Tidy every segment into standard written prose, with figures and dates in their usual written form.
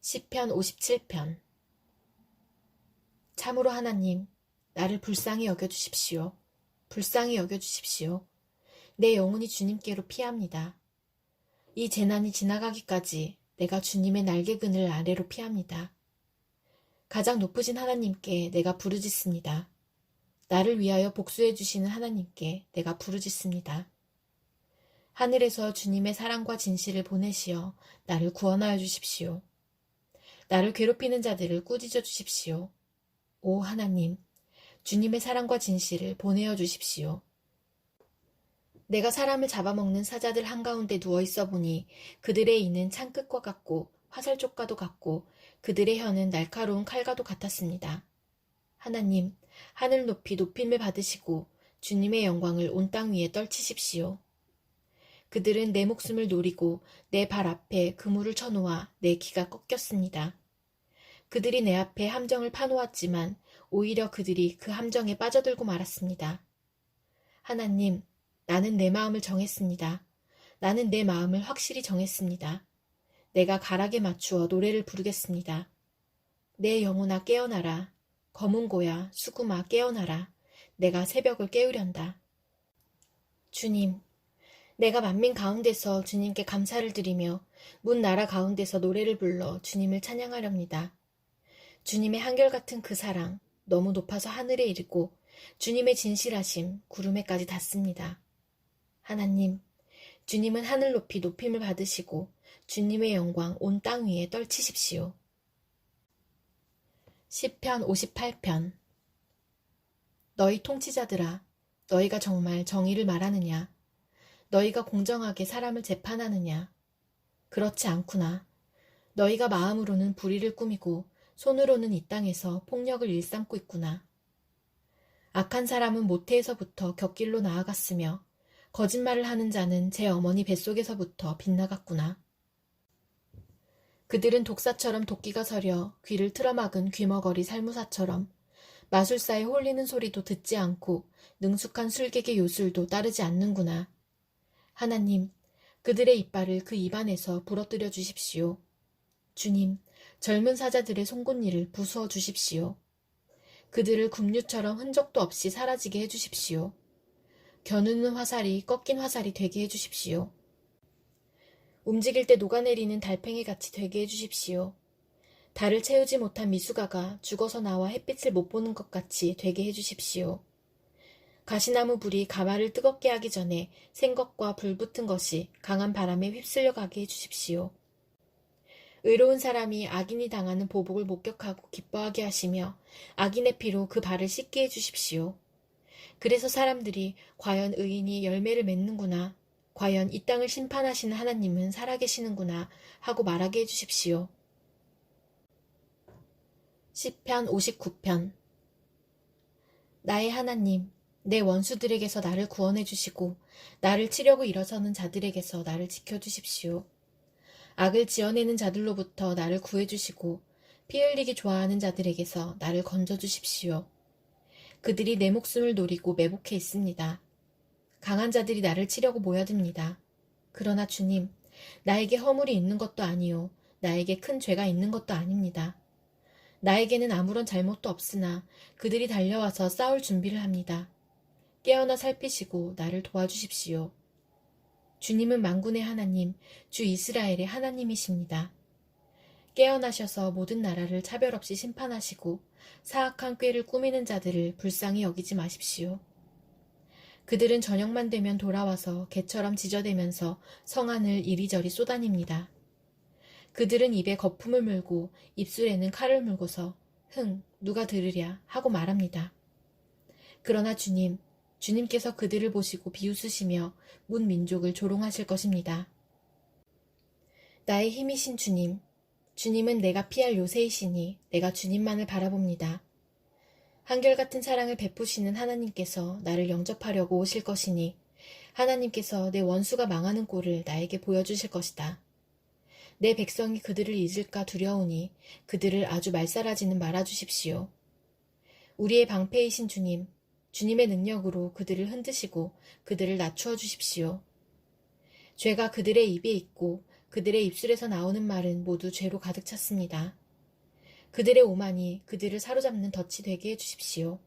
시편 57편. 참으로 하나님, 나를 불쌍히 여겨주십시오. 불쌍히 여겨주십시오. 내 영혼이 주님께로 피합니다. 이 재난이 지나가기까지 내가 주님의 날개그늘 아래로 피합니다. 가장 높으신 하나님께 내가 부르짖습니다. 나를 위하여 복수해 주시는 하나님께 내가 부르짖습니다. 하늘에서 주님의 사랑과 진실을 보내시어 나를 구원하여 주십시오. 나를 괴롭히는 자들을 꾸짖어 주십시오. 오 하나님, 주님의 사랑과 진실을 보내어 주십시오. 내가 사람을 잡아먹는 사자들 한가운데 누워있어 보니 그들의 이는 창끝과 같고 화살촉과도 같고 그들의 혀는 날카로운 칼과도 같았습니다. 하나님, 하늘 높이 높임을 받으시고 주님의 영광을 온 땅 위에 떨치십시오. 그들은 내 목숨을 노리고 내 발 앞에 그물을 쳐놓아 내 기가 꺾였습니다. 그들이 내 앞에 함정을 파놓았지만 오히려 그들이 그 함정에 빠져들고 말았습니다. 하나님, 나는 내 마음을 정했습니다. 나는 내 마음을 확실히 정했습니다. 내가 가락에 맞추어 노래를 부르겠습니다. 내 영혼아 깨어나라. 검은 고야 수구마 깨어나라. 내가 새벽을 깨우련다. 주님, 내가 만민 가운데서 주님께 감사를 드리며 문 나라 가운데서 노래를 불러 주님을 찬양하렵니다. 주님의 한결같은 그 사랑 너무 높아서 하늘에 이르고 주님의 진실하심 구름에까지 닿습니다. 하나님, 주님은 하늘 높이 높임을 받으시고 주님의 영광 온 땅 위에 떨치십시오. 시편 58편. 너희 통치자들아, 너희가 정말 정의를 말하느냐? 너희가 공정하게 사람을 재판하느냐? 그렇지 않구나. 너희가 마음으로는 불의를 꾸미고 손으로는 이 땅에서 폭력을 일삼고 있구나. 악한 사람은 모태에서부터 곁길로 나아갔으며 거짓말을 하는 자는 제 어머니 뱃속에서부터 빗나갔구나. 그들은 독사처럼 도끼가 서려 귀를 틀어막은 귀머거리 살무사처럼 마술사의 홀리는 소리도 듣지 않고 능숙한 술객의 요술도 따르지 않는구나. 하나님, 그들의 이빨을 그 입안에서 부러뜨려 주십시오. 주님, 젊은 사자들의 송곳니를 부수어 주십시오. 그들을 굽류처럼 흔적도 없이 사라지게 해주십시오. 겨누는 화살이 꺾인 화살이 되게 해주십시오. 움직일 때 녹아내리는 달팽이 같이 되게 해주십시오. 달을 채우지 못한 미숙아가 죽어서 나와 햇빛을 못 보는 것 같이 되게 해주십시오. 가시나무 불이 가마를 뜨겁게 하기 전에 생것과 불붙은 것이 강한 바람에 휩쓸려 가게 해주십시오. 의로운 사람이 악인이 당하는 보복을 목격하고 기뻐하게 하시며 악인의 피로 그 발을 씻게 해주십시오. 그래서 사람들이 과연 의인이 열매를 맺는구나, 과연 이 땅을 심판하시는 하나님은 살아계시는구나 하고 말하게 해주십시오. 시편 59편. 나의 하나님, 내 원수들에게서 나를 구원해 주시고 나를 치려고 일어서는 자들에게서 나를 지켜주십시오. 악을 지어내는 자들로부터 나를 구해주시고 피 흘리기 좋아하는 자들에게서 나를 건져주십시오. 그들이 내 목숨을 노리고 매복해 있습니다. 강한 자들이 나를 치려고 모여듭니다. 그러나 주님, 나에게 허물이 있는 것도 아니요, 나에게 큰 죄가 있는 것도 아닙니다. 나에게는 아무런 잘못도 없으나 그들이 달려와서 싸울 준비를 합니다. 깨어나 살피시고 나를 도와주십시오. 주님은 만군의 하나님, 주 이스라엘의 하나님이십니다. 깨어나셔서 모든 나라를 차별 없이 심판하시고 사악한 꾀를 꾸미는 자들을 불쌍히 여기지 마십시오. 그들은 저녁만 되면 돌아와서 개처럼 지저대면서 성안을 이리저리 쏘다닙니다. 그들은 입에 거품을 물고 입술에는 칼을 물고서 흥, 누가 들으랴 하고 말합니다. 그러나 주님, 주님께서 그들을 보시고 비웃으시며 문 민족을 조롱하실 것입니다. 나의 힘이신 주님, 주님은 내가 피할 요새이시니 내가 주님만을 바라봅니다. 한결같은 사랑을 베푸시는 하나님께서 나를 영접하려고 오실 것이니 하나님께서 내 원수가 망하는 꼴을 나에게 보여주실 것이다. 내 백성이 그들을 잊을까 두려우니 그들을 아주 말살하지는 말아주십시오. 우리의 방패이신 주님, 주님의 능력으로 그들을 흔드시고 그들을 낮추어 주십시오. 죄가 그들의 입에 있고 그들의 입술에서 나오는 말은 모두 죄로 가득 찼습니다. 그들의 오만이 그들을 사로잡는 덫이 되게 해주십시오.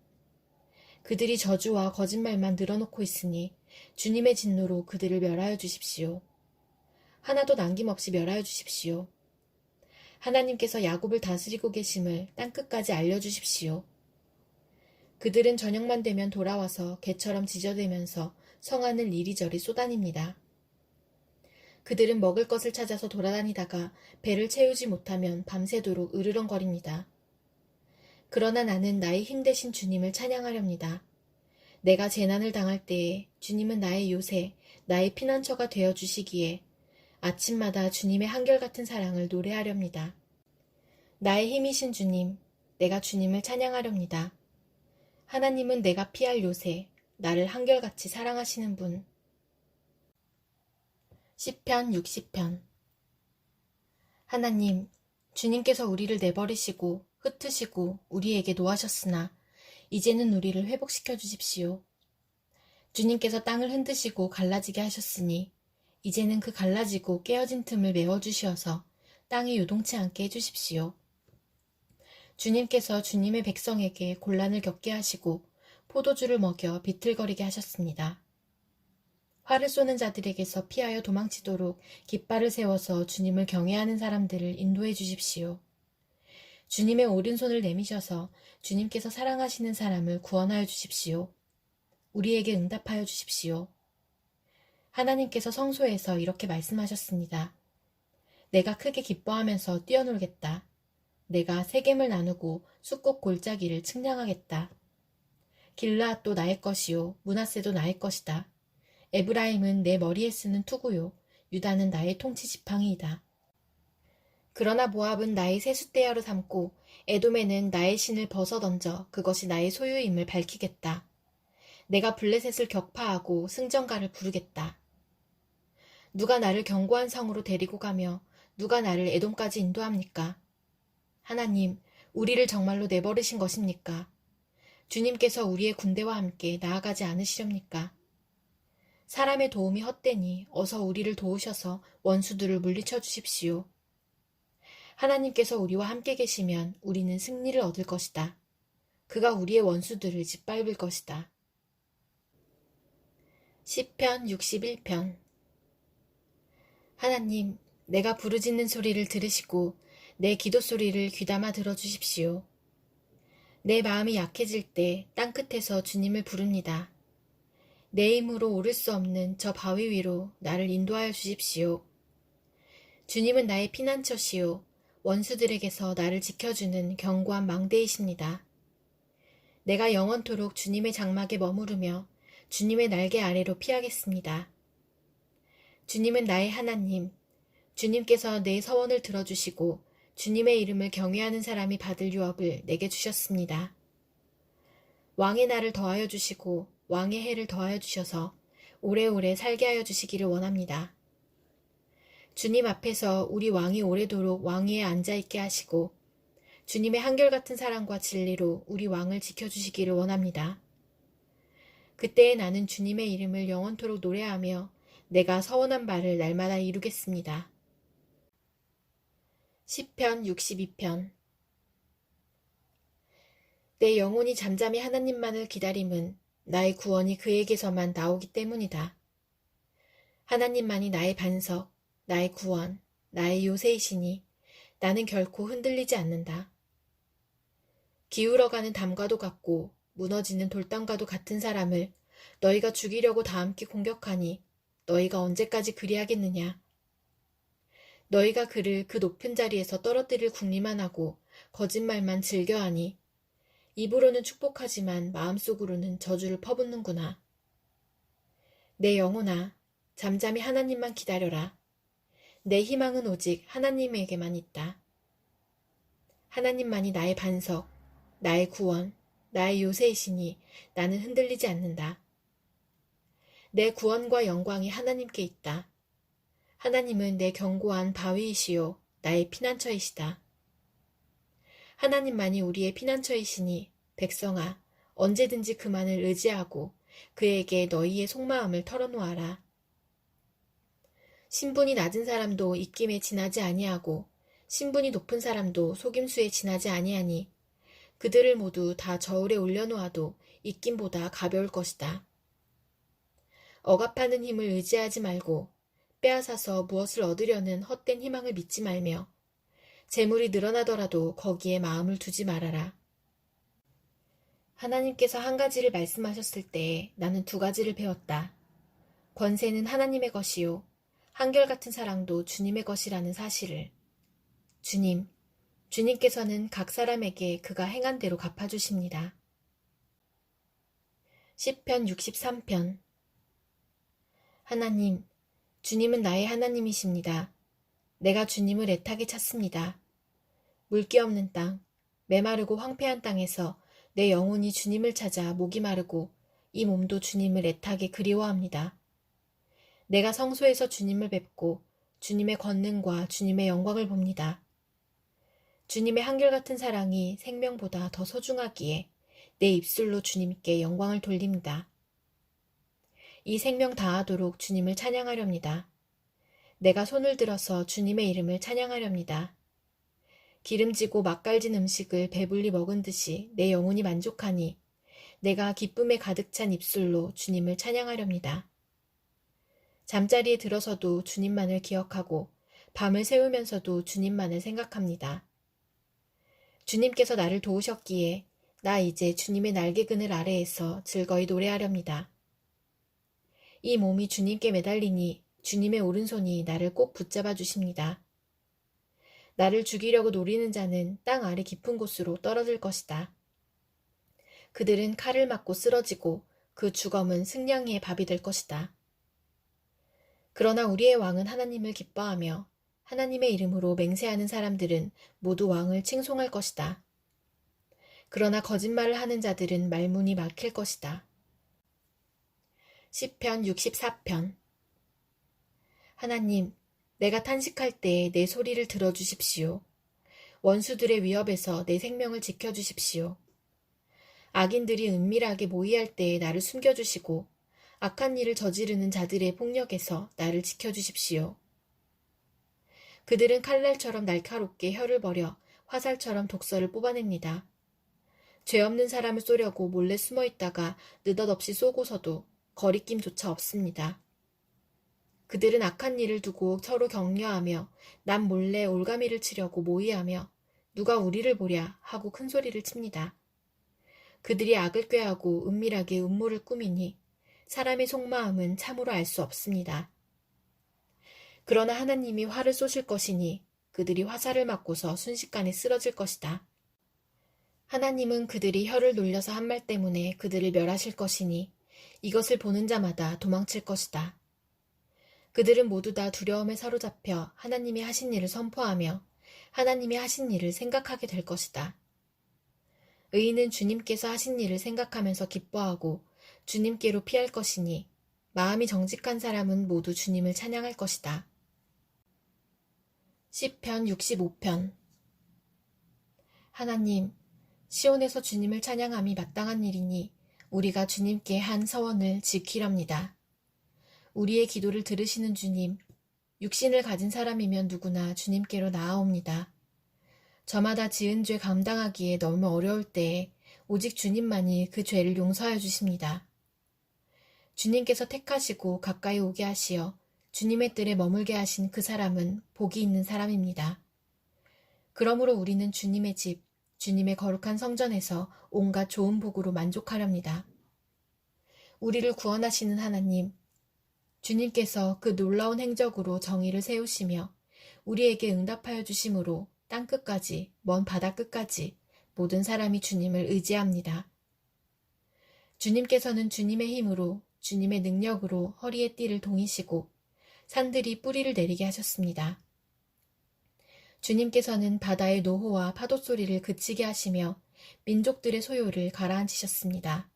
그들이 저주와 거짓말만 늘어놓고 있으니 주님의 진노로 그들을 멸하여 주십시오. 하나도 남김없이 멸하여 주십시오. 하나님께서 야곱을 다스리고 계심을 땅끝까지 알려주십시오. 그들은 저녁만 되면 돌아와서 개처럼 지저대면서 성안을 이리저리 쏘다닙니다. 그들은 먹을 것을 찾아서 돌아다니다가 배를 채우지 못하면 밤새도록 으르렁거립니다. 그러나 나는 나의 힘 대신 주님을 찬양하렵니다. 내가 재난을 당할 때에 주님은 나의 요새, 나의 피난처가 되어 주시기에 아침마다 주님의 한결같은 사랑을 노래하렵니다. 나의 힘이신 주님, 내가 주님을 찬양하렵니다. 하나님은 내가 피할 요새, 나를 한결같이 사랑하시는 분. 시편 60편. 하나님, 주님께서 우리를 내버리시고 흩으시고 우리에게 노하셨으나 이제는 우리를 회복시켜 주십시오. 주님께서 땅을 흔드시고 갈라지게 하셨으니 이제는 그 갈라지고 깨어진 틈을 메워주시어서 땅이 요동치 않게 해주십시오. 주님께서 주님의 백성에게 곤란을 겪게 하시고 포도주를 먹여 비틀거리게 하셨습니다. 활을 쏘는 자들에게서 피하여 도망치도록 깃발을 세워서 주님을 경외하는 사람들을 인도해 주십시오. 주님의 오른손을 내미셔서 주님께서 사랑하시는 사람을 구원하여 주십시오. 우리에게 응답하여 주십시오. 하나님께서 성소에서 이렇게 말씀하셨습니다. 내가 크게 기뻐하면서 뛰어놀겠다. 내가 세겜을 나누고 숫꽃 골짜기를 측량하겠다. 길르앗도 나의 것이요 므낫세도 나의 것이다. 에브라임은 내 머리에 쓰는 투구요 유다는 나의 통치 지팡이이다. 그러나 모압은 나의 세숫대야로 삼고 에돔에는 나의 신을 벗어던져 그것이 나의 소유임을 밝히겠다. 내가 블레셋을 격파하고 승전가를 부르겠다. 누가 나를 견고한 성으로 데리고 가며 누가 나를 에돔까지 인도합니까? 하나님, 우리를 정말로 내버리신 것입니까? 주님께서 우리의 군대와 함께 나아가지 않으시렵니까? 사람의 도움이 헛되니 어서 우리를 도우셔서 원수들을 물리쳐 주십시오. 하나님께서 우리와 함께 계시면 우리는 승리를 얻을 것이다. 그가 우리의 원수들을 짓밟을 것이다. 시편 61편. 하나님, 내가 부르짖는 소리를 들으시고 내 기도 소리를 귀담아 들어주십시오. 내 마음이 약해질 때 땅끝에서 주님을 부릅니다. 내 힘으로 오를 수 없는 저 바위 위로 나를 인도하여 주십시오. 주님은 나의 피난처시요 원수들에게서 나를 지켜주는 견고한 망대이십니다. 내가 영원토록 주님의 장막에 머무르며 주님의 날개 아래로 피하겠습니다. 주님은 나의 하나님, 주님께서 내 서원을 들어주시고 주님의 이름을 경외하는 사람이 받을 유업을 내게 주셨습니다. 왕의 날을 더하여 주시고 왕의 해를 더하여 주셔서 오래오래 살게 하여 주시기를 원합니다. 주님 앞에서 우리 왕이 오래도록 왕위에 앉아있게 하시고 주님의 한결같은 사랑과 진리로 우리 왕을 지켜주시기를 원합니다. 그때에 나는 주님의 이름을 영원토록 노래하며 내가 서원한 바를 날마다 이루겠습니다. 시편 62편. 내 영혼이 잠잠히 하나님만을 기다림은 나의 구원이 그에게서만 나오기 때문이다. 하나님만이 나의 반석, 나의 구원, 나의 요새이시니 나는 결코 흔들리지 않는다. 기울어가는 담과도 같고 무너지는 돌담과도 같은 사람을 너희가 죽이려고 다함께 공격하니 너희가 언제까지 그리하겠느냐. 너희가 그를 그 높은 자리에서 떨어뜨릴 궁리만 하고 거짓말만 즐겨하니 입으로는 축복하지만 마음속으로는 저주를 퍼붓는구나. 내 영혼아, 잠잠히 하나님만 기다려라. 내 희망은 오직 하나님에게만 있다. 하나님만이 나의 반석, 나의 구원, 나의 요새이시니 나는 흔들리지 않는다. 내 구원과 영광이 하나님께 있다. 하나님은 내 견고한 바위이시요 나의 피난처이시다. 하나님만이 우리의 피난처이시니 백성아 언제든지 그만을 의지하고 그에게 너희의 속마음을 털어놓아라. 신분이 낮은 사람도 입김에 지나지 아니하고 신분이 높은 사람도 속임수에 지나지 아니하니 그들을 모두 다 저울에 올려놓아도 입김보다 가벼울 것이다. 억압하는 힘을 의지하지 말고 빼앗아서 무엇을 얻으려는 헛된 희망을 믿지 말며 재물이 늘어나더라도 거기에 마음을 두지 말아라. 하나님께서 한 가지를 말씀하셨을 때 나는 두 가지를 배웠다. 권세는 하나님의 것이요 한결같은 사랑도 주님의 것이라는 사실을. 주님께서는 각 사람에게 그가 행한 대로 갚아주십니다. 시편 63편. 하나님, 주님은 나의 하나님이십니다. 내가 주님을 애타게 찾습니다. 물기 없는 땅, 메마르고 황폐한 땅에서 내 영혼이 주님을 찾아 목이 마르고 이 몸도 주님을 애타게 그리워합니다. 내가 성소에서 주님을 뵙고 주님의 권능과 주님의 영광을 봅니다. 주님의 한결같은 사랑이 생명보다 더 소중하기에 내 입술로 주님께 영광을 돌립니다. 이 생명 다하도록 주님을 찬양하렵니다. 내가 손을 들어서 주님의 이름을 찬양하렵니다. 기름지고 맛깔진 음식을 배불리 먹은 듯이 내 영혼이 만족하니 내가 기쁨에 가득 찬 입술로 주님을 찬양하렵니다. 잠자리에 들어서도 주님만을 기억하고 밤을 새우면서도 주님만을 생각합니다. 주님께서 나를 도우셨기에 나 이제 주님의 날개그늘 아래에서 즐거이 노래하렵니다. 이 몸이 주님께 매달리니 주님의 오른손이 나를 꼭 붙잡아 주십니다. 나를 죽이려고 노리는 자는 땅 아래 깊은 곳으로 떨어질 것이다. 그들은 칼을 맞고 쓰러지고 그 주검은 승냥이의 밥이 될 것이다. 그러나 우리의 왕은 하나님을 기뻐하며 하나님의 이름으로 맹세하는 사람들은 모두 왕을 칭송할 것이다. 그러나 거짓말을 하는 자들은 말문이 막힐 것이다. 시편 64편. 하나님, 내가 탄식할 때 내 소리를 들어주십시오. 원수들의 위협에서 내 생명을 지켜주십시오. 악인들이 은밀하게 모의할 때에 나를 숨겨주시고 악한 일을 저지르는 자들의 폭력에서 나를 지켜주십시오. 그들은 칼날처럼 날카롭게 혀를 버려 화살처럼 독서를 뽑아냅니다. 죄 없는 사람을 쏘려고 몰래 숨어 있다가 느닷없이 쏘고서도 거리낌조차 없습니다. 그들은 악한 일을 두고 서로 격려하며 남 몰래 올가미를 치려고 모의하며 누가 우리를 보랴 하고 큰 소리를 칩니다. 그들이 악을 꾀하고 은밀하게 음모를 꾸미니 사람의 속마음은 참으로 알 수 없습니다. 그러나 하나님이 화를 쏘실 것이니 그들이 화살을 맞고서 순식간에 쓰러질 것이다. 하나님은 그들이 혀를 놀려서 한 말 때문에 그들을 멸하실 것이니 이것을 보는 자마다 도망칠 것이다. 그들은 모두 다 두려움에 사로잡혀 하나님이 하신 일을 선포하며 하나님이 하신 일을 생각하게 될 것이다. 의인은 주님께서 하신 일을 생각하면서 기뻐하고 주님께로 피할 것이니 마음이 정직한 사람은 모두 주님을 찬양할 것이다. 시편 65편. 하나님, 시온에서 주님을 찬양함이 마땅한 일이니 우리가 주님께 한 서원을 지키렵니다. 우리의 기도를 들으시는 주님, 육신을 가진 사람이면 누구나 주님께로 나아옵니다. 저마다 지은 죄 감당하기에 너무 어려울 때에 오직 주님만이 그 죄를 용서하여 주십니다. 주님께서 택하시고 가까이 오게 하시어 주님의 뜰에 머물게 하신 그 사람은 복이 있는 사람입니다. 그러므로 우리는 주님의 집, 주님의 거룩한 성전에서 온갖 좋은 복으로 만족하렵니다. 우리를 구원하시는 하나님, 주님께서 그 놀라운 행적으로 정의를 세우시며 우리에게 응답하여 주심으로 땅끝까지, 먼 바다끝까지 모든 사람이 주님을 의지합니다. 주님께서는 주님의 힘으로, 주님의 능력으로 허리에 띠를 동이시고 산들이 뿌리를 내리게 하셨습니다. 주님께서는 바다의 노호와 파도 소리를 그치게 하시며 민족들의 소요를 가라앉히셨습니다.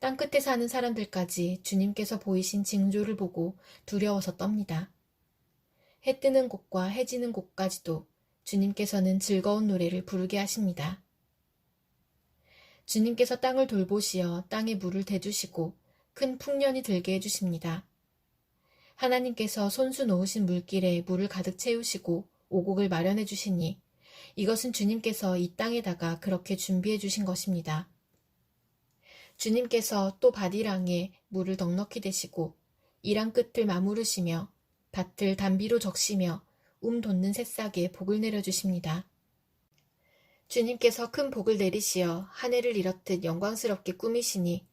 땅끝에 사는 사람들까지 주님께서 보이신 징조를 보고 두려워서 떱니다. 해 뜨는 곳과 해 지는 곳까지도 주님께서는 즐거운 노래를 부르게 하십니다. 주님께서 땅을 돌보시어 땅에 물을 대주시고 큰 풍년이 들게 해주십니다. 하나님께서 손수 놓으신 물길에 물을 가득 채우시고 오곡을 마련해 주시니 이것은 주님께서 이 땅에다가 그렇게 준비해 주신 것입니다. 주님께서 또 밭이랑에 물을 넉넉히 대시고 이랑 끝을 마무르시며 밭을 단비로 적시며 돋는 새싹에 복을 내려주십니다. 주님께서 큰 복을 내리시어 한 해를 이렇듯 영광스럽게 꾸미시니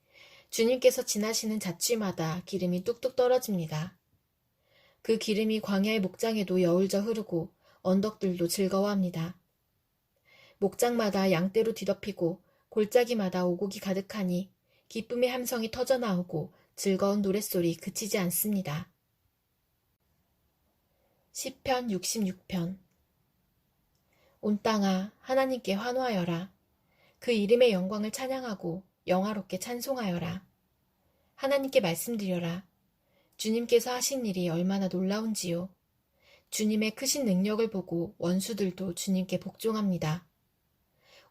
주님께서 지나시는 잣쥐마다 기름이 뚝뚝 떨어집니다. 그 기름이 광야의 목장에도 여울져 흐르고 언덕들도 즐거워합니다. 목장마다 양떼로 뒤덮이고 골짜기마다 오곡이 가득하니 기쁨의 함성이 터져나오고 즐거운 노랫소리 그치지 않습니다. 시편 66편. 온 땅아 하나님께 환호하여라. 그 이름의 영광을 찬양하고 영화롭게 찬송하여라. 하나님께 말씀드려라. 주님께서 하신 일이 얼마나 놀라운지요. 주님의 크신 능력을 보고 원수들도 주님께 복종합니다.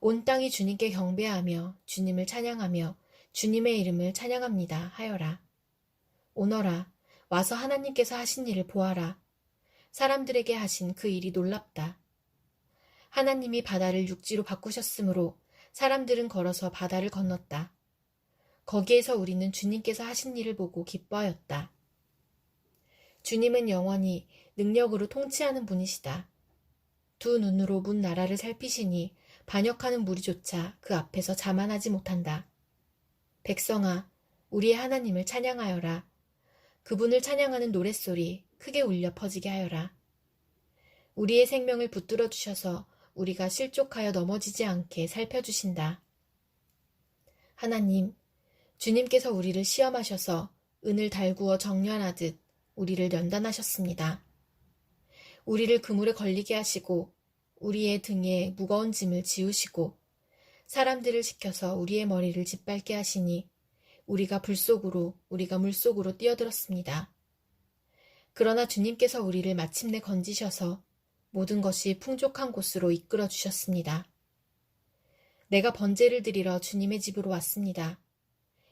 온 땅이 주님께 경배하며 주님을 찬양하며 주님의 이름을 찬양합니다 하여라. 오너라 와서 하나님께서 하신 일을 보아라. 사람들에게 하신 그 일이 놀랍다. 하나님이 바다를 육지로 바꾸셨으므로 사람들은 걸어서 바다를 건넜다. 거기에서 우리는 주님께서 하신 일을 보고 기뻐하였다. 주님은 영원히 능력으로 통치하는 분이시다. 두 눈으로 문 나라를 살피시니 반역하는 무리조차 그 앞에서 자만하지 못한다. 백성아, 우리의 하나님을 찬양하여라. 그분을 찬양하는 노랫소리 크게 울려 퍼지게 하여라. 우리의 생명을 붙들어 주셔서 우리가 실족하여 넘어지지 않게 살펴주신다. 하나님, 주님께서 우리를 시험하셔서 은을 달구어 정련하듯 우리를 연단하셨습니다. 우리를 그물에 걸리게 하시고 우리의 등에 무거운 짐을 지우시고 사람들을 시켜서 우리의 머리를 짓밟게 하시니 우리가 우리가 물속으로 뛰어들었습니다. 그러나 주님께서 우리를 마침내 건지셔서 모든 것이 풍족한 곳으로 이끌어 주셨습니다. 내가 번제를 드리러 주님의 집으로 왔습니다.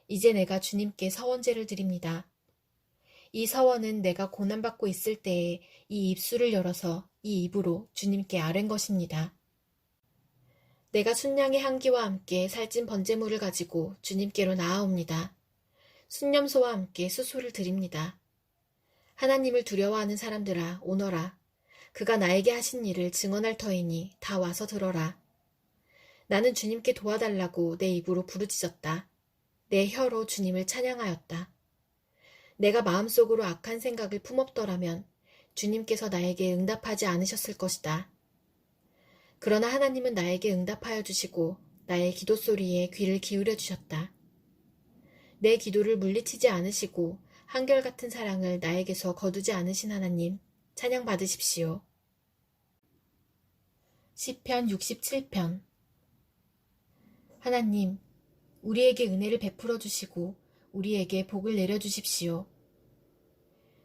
이제 내가 주님께 서원제를 드립니다. 이 서원은 내가 고난받고 있을 때에 이 입술을 열어서 이 입으로 주님께 아뢰는 것입니다. 내가 순양의 향기와 함께 살찐 번제물을 가지고 주님께로 나아옵니다. 순념소와 함께 수소를 드립니다. 하나님을 두려워하는 사람들아 오너라. 그가 나에게 하신 일을 증언할 터이니 다 와서 들어라. 나는 주님께 도와달라고 내 입으로 부르짖었다. 내 혀로 주님을 찬양하였다. 내가 마음속으로 악한 생각을 품었더라면 주님께서 나에게 응답하지 않으셨을 것이다. 그러나 하나님은 나에게 응답하여 주시고 나의 기도 소리에 귀를 기울여 주셨다. 내 기도를 물리치지 않으시고 한결같은 사랑을 나에게서 거두지 않으신 하나님, 찬양 받으십시오. 시편 67편. 하나님, 우리에게 은혜를 베풀어 주시고 우리에게 복을 내려 주십시오.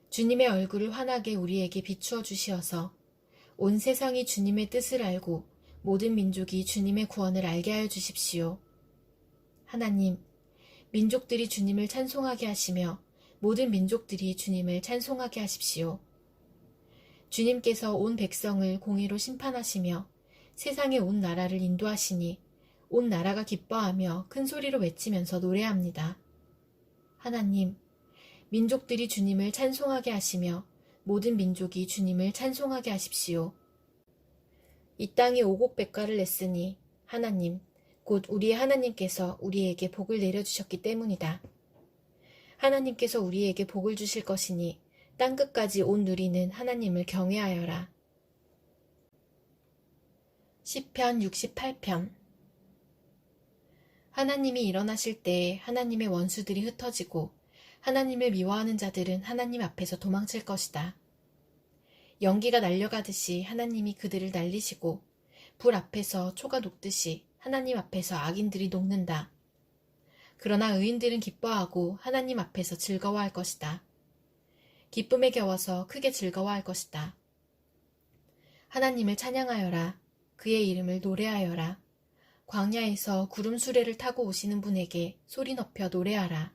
주님의 얼굴을 환하게 우리에게 비추어 주시어서 온 세상이 주님의 뜻을 알고 모든 민족이 주님의 구원을 알게 하여 주십시오. 하나님, 민족들이 주님을 찬송하게 하시며 모든 민족들이 주님을 찬송하게 하십시오. 주님께서 온 백성을 공의로 심판하시며 세상의 온 나라를 인도하시니 온 나라가 기뻐하며 큰 소리로 외치면서 노래합니다. 하나님, 민족들이 주님을 찬송하게 하시며 모든 민족이 주님을 찬송하게 하십시오. 이 땅이 오곡백과를 냈으니 하나님, 곧 우리의 하나님께서 우리에게 복을 내려주셨기 때문이다. 하나님께서 우리에게 복을 주실 것이니 땅끝까지 온 누리는 하나님을 경외하여라. 시편 68편. 하나님이 일어나실 때에 하나님의 원수들이 흩어지고 하나님을 미워하는 자들은 하나님 앞에서 도망칠 것이다. 연기가 날려가듯이 하나님이 그들을 날리시고 불 앞에서 초가 녹듯이 하나님 앞에서 악인들이 녹는다. 그러나 의인들은 기뻐하고 하나님 앞에서 즐거워할 것이다. 기쁨에 겨워서 크게 즐거워할 것이다. 하나님을 찬양하여라. 그의 이름을 노래하여라. 광야에서 구름 수레를 타고 오시는 분에게 소리 높여 노래하라.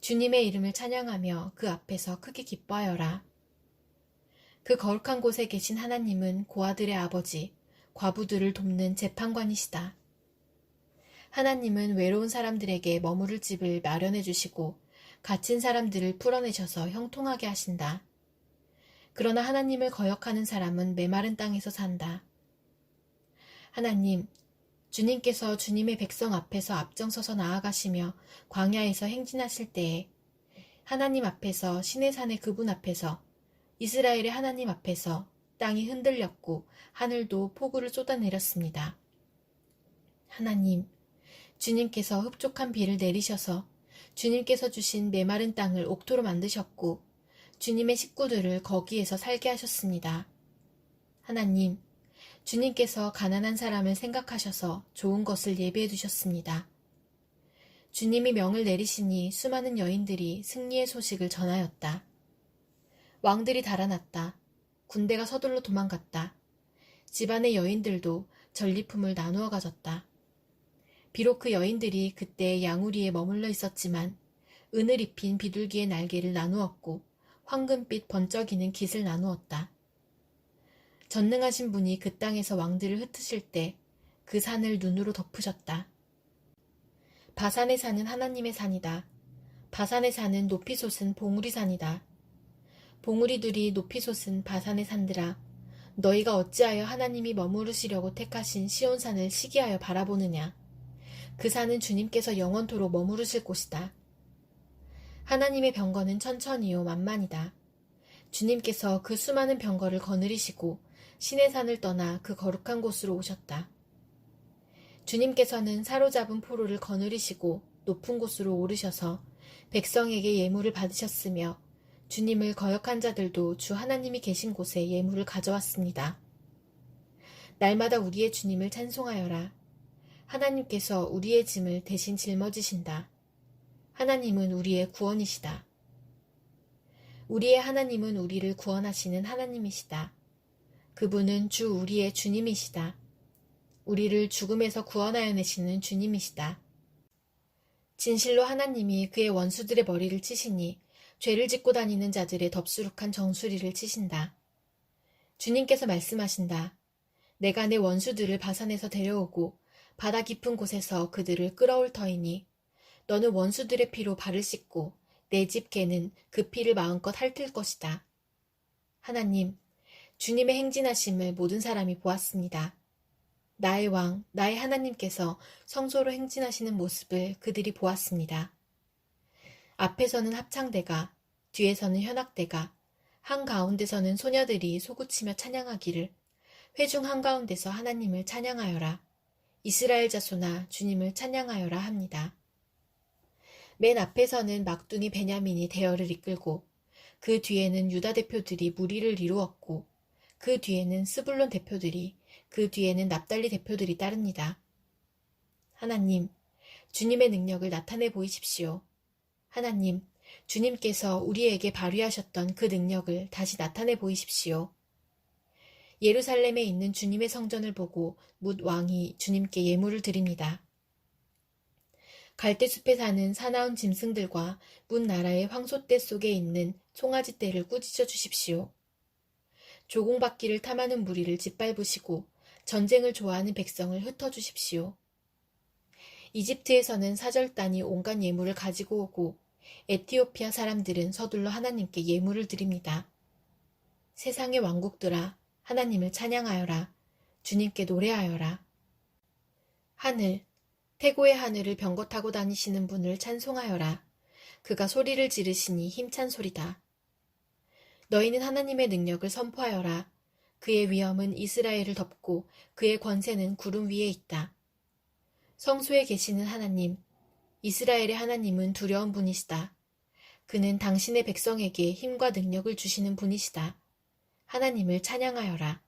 주님의 이름을 찬양하며 그 앞에서 크게 기뻐하여라. 그 거룩한 곳에 계신 하나님은 고아들의 아버지, 과부들을 돕는 재판관이시다. 하나님은 외로운 사람들에게 머무를 집을 마련해 주시고 갇힌 사람들을 풀어내셔서 형통하게 하신다. 그러나 하나님을 거역하는 사람은 메마른 땅에서 산다. 하나님, 주님께서 주님의 백성 앞에서 앞장서서 나아가시며 광야에서 행진하실 때에 하나님 앞에서 시내산의 그분 앞에서 이스라엘의 하나님 앞에서 땅이 흔들렸고 하늘도 폭우를 쏟아내렸습니다. 하나님, 주님께서 흡족한 비를 내리셔서 주님께서 주신 메마른 땅을 옥토로 만드셨고 주님의 식구들을 거기에서 살게 하셨습니다. 하나님, 주님께서 가난한 사람을 생각하셔서 좋은 것을 예비해 두셨습니다. 주님이 명을 내리시니 수많은 여인들이 승리의 소식을 전하였다. 왕들이 달아났다. 군대가 서둘러 도망갔다. 집안의 여인들도 전리품을 나누어 가졌다. 비록 그 여인들이 그때 양우리에 머물러 있었지만 은을 입힌 비둘기의 날개를 나누었고 황금빛 번쩍이는 깃을 나누었다. 전능하신 분이 그 땅에서 왕들을 흩으실 때 그 산을 눈으로 덮으셨다. 바산의 산은 하나님의 산이다. 바산의 산은 높이 솟은 봉우리 산이다. 봉우리들이 높이 솟은 바산의 산들아, 너희가 어찌하여 하나님이 머무르시려고 택하신 시온산을 시기하여 바라보느냐. 그 산은 주님께서 영원토록 머무르실 곳이다. 하나님의 병거는 천천히요 만만이다. 주님께서 그 수많은 병거를 거느리시고 시내산을 떠나 그 거룩한 곳으로 오셨다. 주님께서는 사로잡은 포로를 거느리시고 높은 곳으로 오르셔서 백성에게 예물을 받으셨으며 주님을 거역한 자들도 주 하나님이 계신 곳에 예물을 가져왔습니다. 날마다 우리의 주님을 찬송하여라. 하나님께서 우리의 짐을 대신 짊어지신다. 하나님은 우리의 구원이시다. 우리의 하나님은 우리를 구원하시는 하나님이시다. 그분은 주 우리의 주님이시다. 우리를 죽음에서 구원하여 내시는 주님이시다. 진실로 하나님이 그의 원수들의 머리를 치시니 죄를 짓고 다니는 자들의 덥수룩한 정수리를 치신다. 주님께서 말씀하신다. 내가 내 원수들을 바산에서 데려오고 바다 깊은 곳에서 그들을 끌어올 터이니 너는 원수들의 피로 발을 씻고 내 집 개는 그 피를 마음껏 핥을 것이다. 하나님, 주님의 행진하심을 모든 사람이 보았습니다. 나의 왕, 나의 하나님께서 성소로 행진하시는 모습을 그들이 보았습니다. 앞에서는 합창대가, 뒤에서는 현악대가, 한가운데서는 소녀들이 소구치며 찬양하기를 회중 한가운데서 하나님을 찬양하여라. 이스라엘 자손아 주님을 찬양하여라 합니다. 맨 앞에서는 막둥이 베냐민이 대열을 이끌고 그 뒤에는 유다 대표들이 무리를 이루었고 그 뒤에는 스불론 대표들이 그 뒤에는 납달리 대표들이 따릅니다. 하나님, 주님의 능력을 나타내 보이십시오. 하나님, 주님께서 우리에게 발휘하셨던 그 능력을 다시 나타내 보이십시오. 예루살렘에 있는 주님의 성전을 보고 뭇 왕이 주님께 예물을 드립니다. 갈대숲에 사는 사나운 짐승들과 뭇 나라의 황소떼 속에 있는 송아지떼를 꾸짖어 주십시오. 조공바퀴를 탐하는 무리를 짓밟으시고 전쟁을 좋아하는 백성을 흩어주십시오. 이집트에서는 사절단이 온갖 예물을 가지고 오고 에티오피아 사람들은 서둘러 하나님께 예물을 드립니다. 세상의 왕국들아, 하나님을 찬양하여라. 주님께 노래하여라. 하늘, 태고의 하늘을 병거 타고 다니시는 분을 찬송하여라. 그가 소리를 지르시니 힘찬 소리다. 너희는 하나님의 능력을 선포하여라. 그의 위엄은 이스라엘을 덮고 그의 권세는 구름 위에 있다. 성소에 계시는 하나님, 이스라엘의 하나님은 두려운 분이시다. 그는 당신의 백성에게 힘과 능력을 주시는 분이시다. 하나님을 찬양하여라.